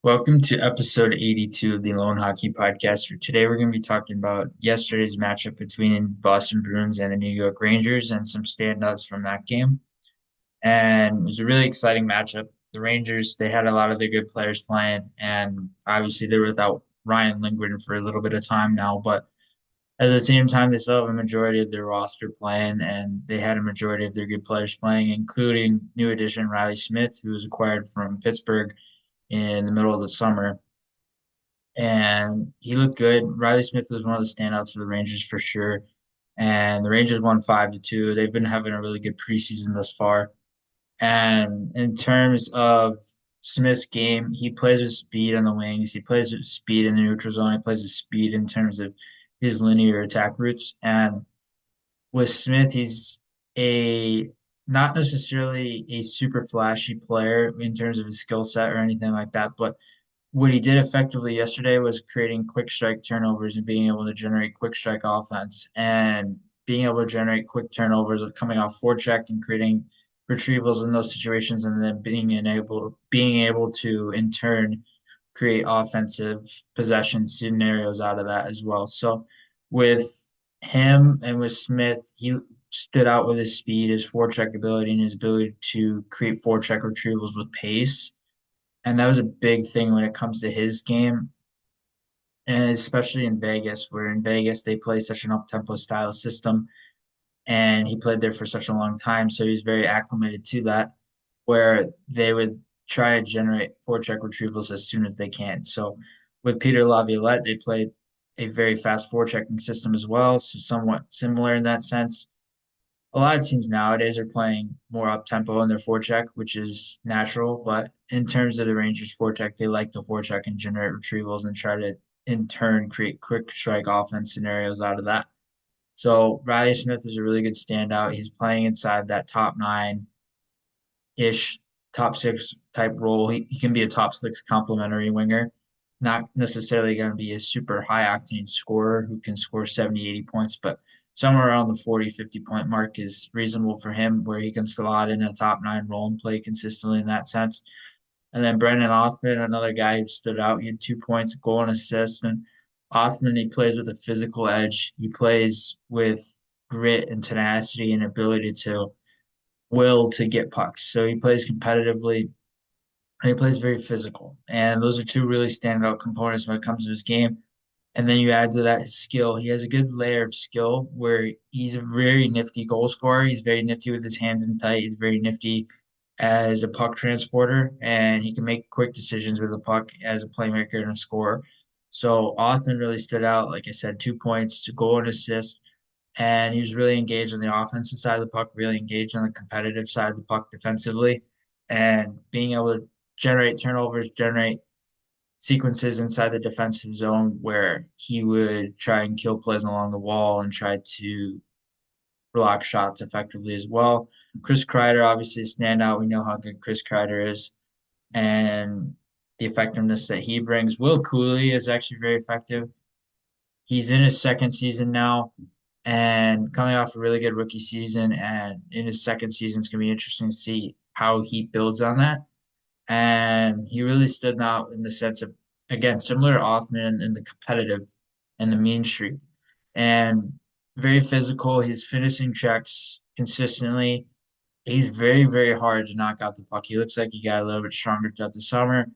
Welcome to episode 82 of the Loane Hockey Podcast. For today, we're going to be talking about yesterday's matchup between Boston Bruins and the New York Rangers and some standouts from that game. And it was a really exciting matchup. The Rangers, they had a lot of their good players playing, and obviously they were without Ryan Lindgren for a little bit of time now, but at the same time, they still have a majority of their roster playing, and they had a majority of their good players playing, including new addition Riley Smith, who was acquired from Pittsburgh in the middle of the summer, and he looked good. Riley Smith was one of the standouts for the Rangers for sure. And the Rangers won 5-2. They've been having a really good preseason thus far. And in terms of Smith's game, he plays with speed on the wings. He plays with speed in the neutral zone. He plays with speed in terms of his linear attack routes. And with Smith, he's a not necessarily a super flashy player in terms of his skill set or anything like that, but what he did effectively yesterday was creating quick strike turnovers and being able to generate quick strike offense and being able to generate quick turnovers of coming off forecheck and creating retrievals in those situations, and then being able to in turn create offensive possession scenarios out of that as well. So with him and with Smith, he stood out with his speed, his forecheck ability, and his ability to create forecheck retrievals with pace, and that was a big thing when it comes to his game, and especially in Vegas, where in Vegas they play such an up-tempo style system, and he played there for such a long time, so he's very acclimated to that, where they would try to generate forecheck retrievals as soon as they can. So with Peter Laviolette, they played a very fast forechecking system as well, so somewhat similar in that sense. A lot of teams nowadays are playing more up tempo in their forecheck, which is natural. But in terms of the Rangers' forecheck, they like to forecheck and generate retrievals and try to, in turn, create quick strike offense scenarios out of that. So Riley Smith is a really good standout. He's playing inside that top nine ish, top six type role. He can be a top six complementary winger, not necessarily going to be a super high octane scorer who can score 70, 80 points, but somewhere around the 40, 50 point mark is reasonable for him, where he can slot in a top nine role and play consistently in that sense. And then Brendan Othman, another guy who stood out. He had 2 points, a goal, and assist. And Othman, he plays with a physical edge. He plays with grit and tenacity and ability to will to get pucks. So he plays competitively and he plays very physical. And those are two really standout components when it comes to his game. And then you add to that his skill. He has a good layer of skill where he's a very nifty goal scorer. He's very nifty with his hands in tight. He's very nifty as a puck transporter, and he can make quick decisions with the puck as a playmaker and a scorer. So Othman really stood out. Like I said, 2 points, to goal and assist, and he was really engaged on the offensive side of the puck, really engaged on the competitive side of the puck defensively, and being able to generate turnovers, generate sequences inside the defensive zone where he would try and kill plays along the wall and try to block shots effectively as well. Chris Kreider, obviously a standout. We know how good Chris Kreider is and the effectiveness that he brings. Will Cooley is actually very effective. He's in his second season now and coming off a really good rookie season. And in his second season, it's going to be interesting to see how he builds on that. And he really stood out in the sense of, again, similar to Othman in the competitive and the mean streak. And very physical. He's finishing checks consistently. He's very, very hard to knock out the puck. He looks like he got a little bit stronger throughout the summer,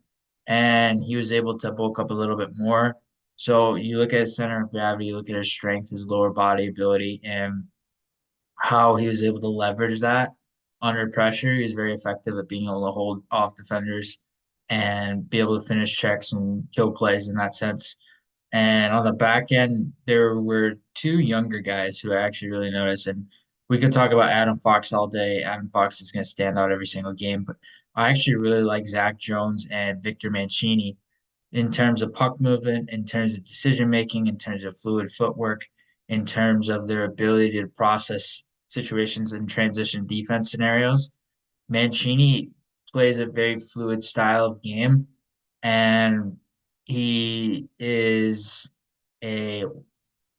and he was able to bulk up a little bit more. So you look at his center of gravity, you look at his strength, his lower body ability, and how he was able to leverage that under pressure. He was very effective at being able to hold off defenders and be able to finish checks and kill plays in that sense. And on the back end, there were two younger guys who I actually really noticed. And we could talk about Adam Fox all day. Adam Fox is going to stand out every single game, but I actually really like Zach Jones and Victor Mancini in terms of puck movement, in terms of decision making, in terms of fluid footwork, in terms of their ability to process situations and transition defense scenarios. Mancini plays a very fluid style of game, and he is a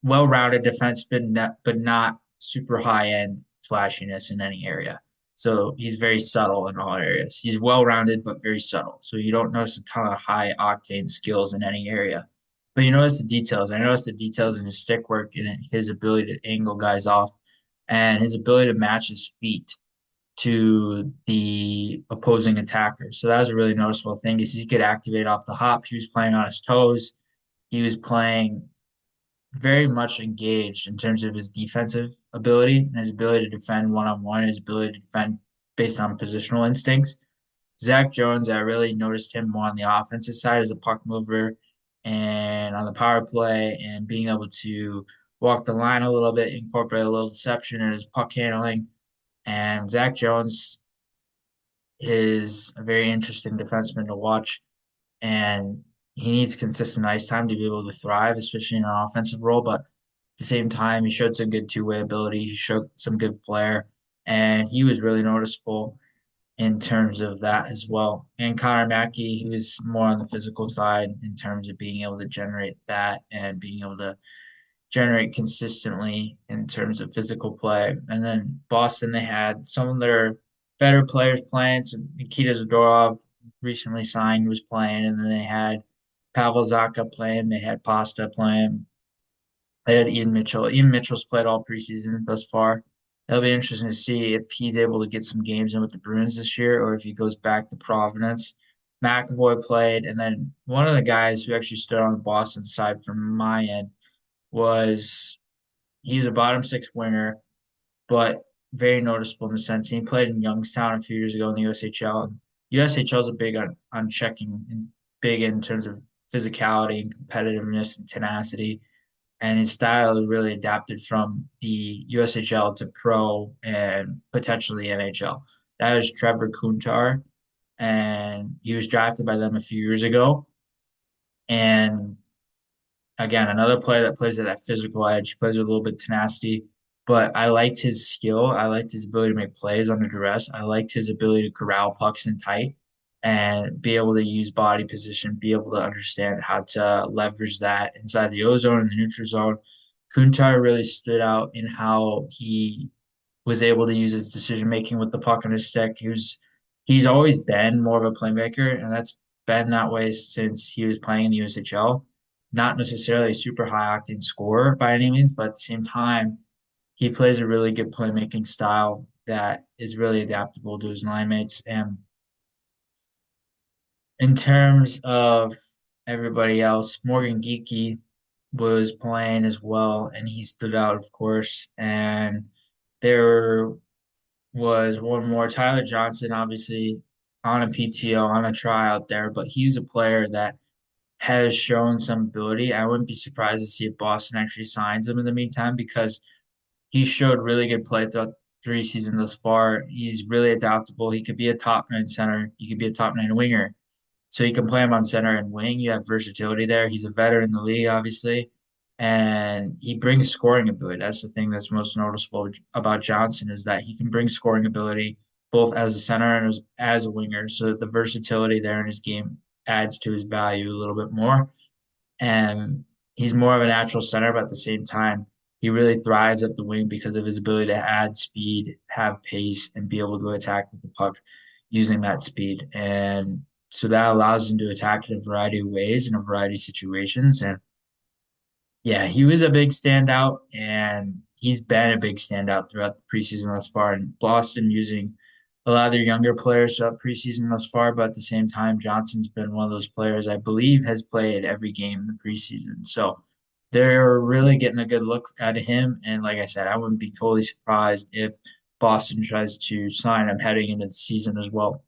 well-rounded defenseman, but not super high-end flashiness in any area. So he's very subtle in all areas. He's well-rounded, but very subtle. So you don't notice a ton of high octane skills in any area. But you notice the details. I noticed the details in his stick work and his ability to angle guys off and his ability to match his feet to the opposing attacker. So that was a really noticeable thing is he could activate off the hop. He was playing on his toes. He was playing very much engaged in terms of his defensive ability and his ability to defend one on one, his ability to defend based on positional instincts. Zach Jones, I really noticed him more on the offensive side as a puck mover and on the power play and being able to walk the line a little bit, incorporate a little deception in his puck handling. And Zach Jones is a very interesting defenseman to watch, and he needs consistent ice time to be able to thrive, especially in an offensive role. But at the same time, he showed some good two-way ability. He showed some good flair, and he was really noticeable in terms of that as well. And Connor Mackey, he was more on the physical side in terms of being able to generate that and being able to generate consistently in terms of physical play. And then Boston, they had some of their better players playing. So Nikita Zadorov recently signed, was playing, and then they had Pavel Zacha playing. They had Pasta playing. They had Ian Mitchell. Ian Mitchell's played all preseason thus far. It'll be interesting to see if he's able to get some games in with the Bruins this year, or if he goes back to Providence. McAvoy played, and then one of the guys who actually stood on the Boston side from my end was he's a bottom six winger, but very noticeable in the sense he played in Youngstown a few years ago in the USHL. USHL is a big on checking and big in terms of physicality and competitiveness and tenacity. And his style is really adapted from the USHL to pro and potentially NHL. That is Trevor Kuntar, and he was drafted by them a few years ago. And again, another player that plays at that physical edge. He plays with a little bit of tenacity, but I liked his skill. I liked his ability to make plays under duress. I liked his ability to corral pucks in tight and be able to use body position, be able to understand how to leverage that inside the O zone and the neutral zone. Kuntar really stood out in how he was able to use his decision making with the puck on his stick. He's always been more of a playmaker, and that's been that way since he was playing in the USHL. Not necessarily a super high octane scorer by any means, but at the same time, he plays a really good playmaking style that is really adaptable to his line mates. And in terms of everybody else, Morgan Geeky was playing as well, and he stood out, of course. And there was one more. Tyler Johnson, obviously on a PTO, on a tryout there, but he's a player that has shown some ability. I wouldn't be surprised to see if Boston actually signs him in the meantime because he showed really good play throughout three seasons thus far. He's really adaptable. He could be a top nine center. He could be a top nine winger. So you can play him on center and wing. You have versatility there. He's a veteran in the league, obviously, and he brings scoring ability. That's the thing that's most noticeable about Johnson is that he can bring scoring ability both as a center and as a winger. So the versatility there in his game adds to his value a little bit more. And he's more of a natural center, but at the same time, he really thrives at the wing because of his ability to add speed, have pace, and be able to attack with the puck using that speed. And so that allows him to attack in a variety of ways in a variety of situations. And yeah, he was a big standout, and he's been a big standout throughout the preseason thus far. And Boston using a lot of their younger players throughout preseason thus far, but at the same time, Johnson's been one of those players I believe has played every game in the preseason. So they're really getting a good look at him. And like I said, I wouldn't be totally surprised if Boston tries to sign him heading into the season as well.